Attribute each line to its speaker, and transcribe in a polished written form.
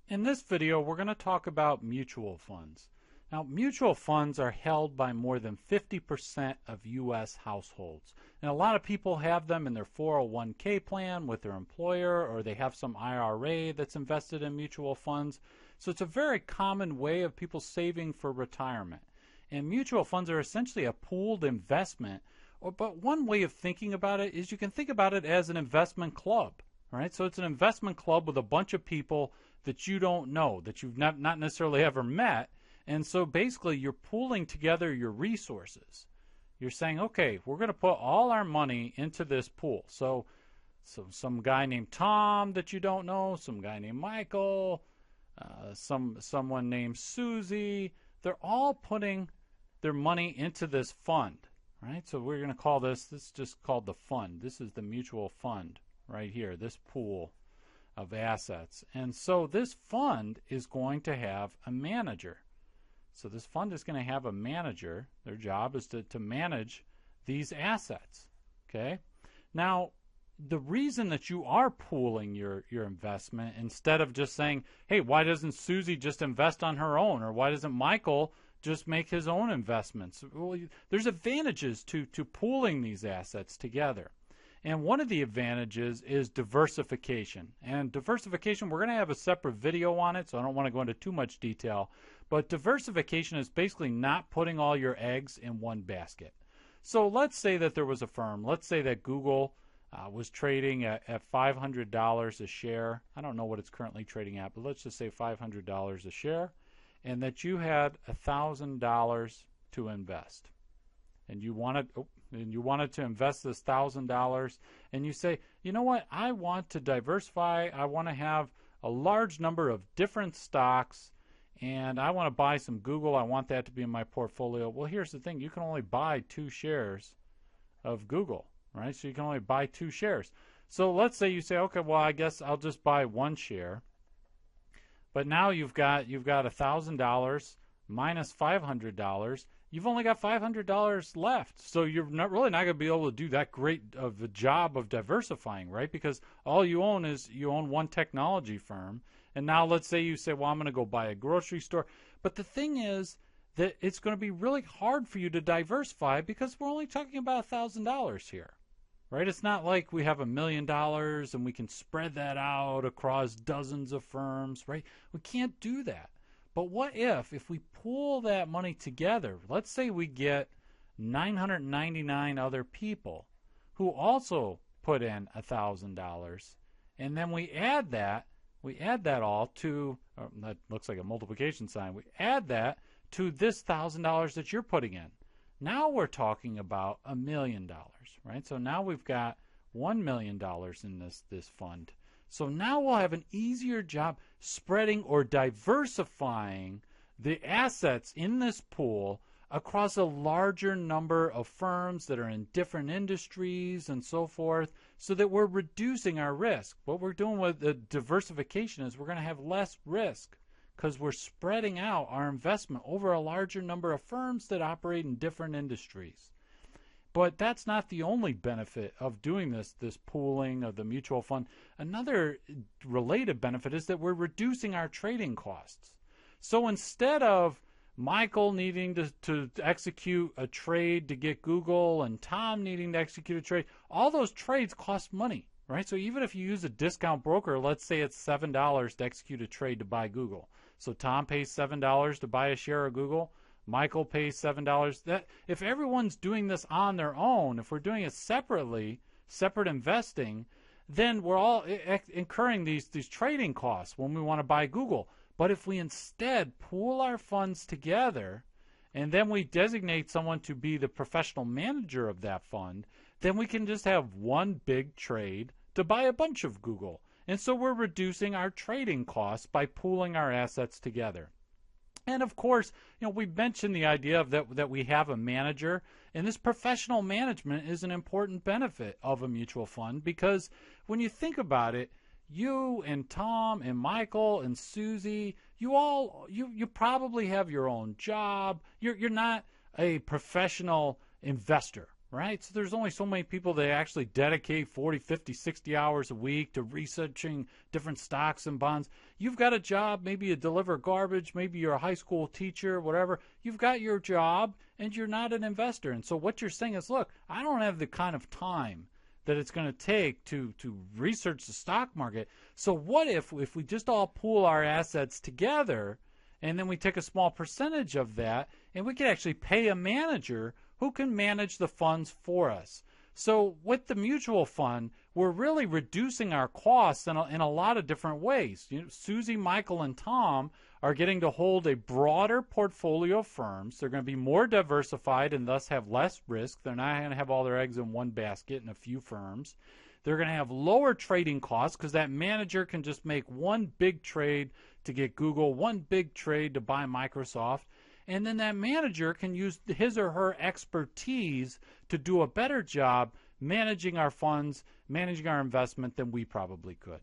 Speaker 1: In this video, we're going to talk about mutual funds. Now, mutual funds are held by more than 50% of U.S. households. And a lot of people have them in their 401k plan with their employer, or they have some IRA that's invested in mutual funds. So it's a very common way of people saving for retirement. And mutual funds are essentially a pooled investment. But one way of thinking about it is you can think about it as an investment club. Right? So it's an investment club with a bunch of people that you don't know, that you've not necessarily ever met. And so basically you're pooling together your resources. You're saying, okay, we're going to put all our money into this pool. So some guy named Tom that you don't know, some guy named Michael, someone named Susie, they're all putting their money into this fund. Right? So we're going to call this is just called the fund. This is the mutual fund right here, this pool of assets. And so this fund is going to have a manager. So this fund is going to have a manager. Their job is to manage these assets. Okay? Now, the reason that you are pooling your investment, instead of just saying, hey, why doesn't Susie just invest on her own? Or why doesn't Michael just make his own investments? Well, there's advantages to pooling these assets together. And one of the advantages is diversification. And diversification, we're going to have a separate video on it, so I don't want to go into too much detail. But diversification is basically not putting all your eggs in one basket. So let's say that there was a firm. Let's say that Google was trading at $500 a share. I don't know what it's currently trading at, but let's just say $500 a share. And that you had $1,000 to invest. And you wanted to invest this $1,000, and you say, you know what, I want to diversify. I want to have a large number of different stocks, and I want to buy some Google. I want that to be in my portfolio. Well, here's the thing. You can only buy 2 shares of Google, right? So you can only buy 2 shares. So let's say you say, okay, well, I guess I'll just buy 1 share. But now you've got $1,000 minus $500. You've only got $500 left. So you're really not going to be able to do that great of a job of diversifying, right? Because all you own is you own one technology firm. And now let's say you say, well, I'm going to go buy a grocery store. But the thing is that it's going to be really hard for you to diversify because we're only talking about $1,000 here, right? It's not like we have $1 million and we can spread that out across dozens of firms, right? We can't do that. But what if we pool that money together, let's say we get 999 other people who also put in $1,000, and then we add that all to, that looks like a multiplication sign, we add that to this $1,000 that you're putting in. Now we're talking about $1 million, right? So now we've got $1 million in this fund. So now we'll have an easier job spreading or diversifying the assets in this pool across a larger number of firms that are in different industries and so forth, so that we're reducing our risk. What we're doing with the diversification is we're going to have less risk because we're spreading out our investment over a larger number of firms that operate in different industries. But that's not the only benefit of doing this pooling of the mutual fund. Another related benefit is that we're reducing our trading costs. So instead of Michael needing to execute a trade to get Google and Tom needing to execute a trade, all those trades cost money, right? So even if you use a discount broker, let's say it's $7 to execute a trade to buy Google. So Tom pays $7 to buy a share of Google. Michael pays $7. That if everyone's doing this on their own, if we're doing it separately, separate investing, then we're all incurring these trading costs when we want to buy Google. But if we instead pool our funds together and then we designate someone to be the professional manager of that fund, then we can just have one big trade to buy a bunch of Google. And so we're reducing our trading costs by pooling our assets together. And of course, we mentioned the idea of that we have a manager, and this professional management is an important benefit of a mutual fund, because when you think about it, you and Tom and Michael and Susie, you probably have your own job. You're not a professional investor, right? So there's only so many people that actually dedicate 40, 50, 60 hours a week to researching different stocks and bonds. You've got a job, maybe you deliver garbage, maybe you're a high school teacher, whatever. You've got your job and you're not an investor. And so what you're saying is, look, I don't have the kind of time that it's going to take to research the stock market. So what if we just all pool our assets together and then we take a small percentage of that and we could actually pay a manager who can manage the funds for us? So with the mutual fund, we're really reducing our costs in a lot of different ways. You know, Susie, Michael, and Tom are getting to hold a broader portfolio of firms. They're going to be more diversified and thus have less risk. They're not going to have all their eggs in one basket in a few firms. They're going to have lower trading costs because that manager can just make one big trade to get Google, one big trade to buy Microsoft. And then that manager can use his or her expertise to do a better job managing our funds, managing our investment than we probably could.